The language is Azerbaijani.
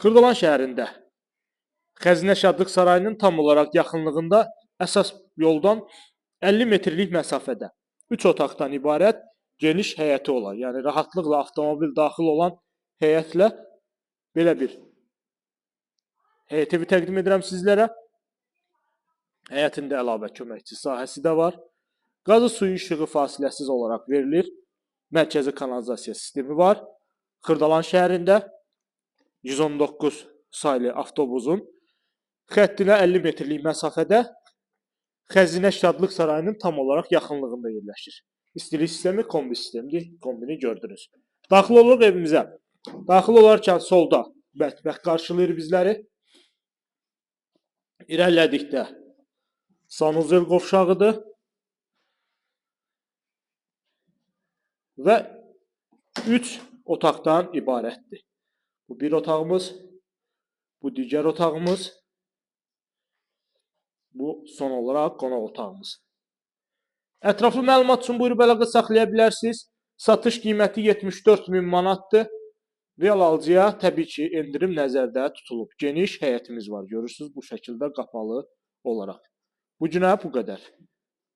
Xırdalan şəhərində Xəzinə Şadlıq Sarayının tam olaraq yaxınlığında əsas yoldan 50 metrlik məsafədə 3 otaqdan ibarət geniş həyəti olan, yəni rahatlıqla avtomobil daxil olan həyətlə belə bir həyət evi təqdim edirəm sizlərə. Həyətində əlavə köməkçi sahəsi də var. Qazı suyu işığı fasiləsiz olaraq verilir. Mərkəzi kanalizasiya sistemi var. Xırdalan şəhərində 119 saylı avtobusun xəttinə 50 metrlik məsafədə Xəzinə Şadlıq Sarayının tam olaraq yaxınlığında yerləşir. İstilik sistemi kombi sistemidir. Kombini gördünüz. Daxil oluruq evimizə. Daxil olarkən solda mətbəx qarşılayır bizləri. İrəlilədikdə sanuzel qovşağıdır. Və 3 otaqdan ibarətdir. Bu bir otağımız, bu digər otağımız, bu son olaraq qonaq otağımız. Ətraflı məlumat üçün buyurub əlaqə saxlaya bilərsiniz. Satış qiyməti 74.000 manatdır. Real alıcıya təbii ki endirim nəzərdə tutulub. Geniş həyətimiz var, görürsünüz bu şəkildə qapalı olaraq. Bu günə bu qədər.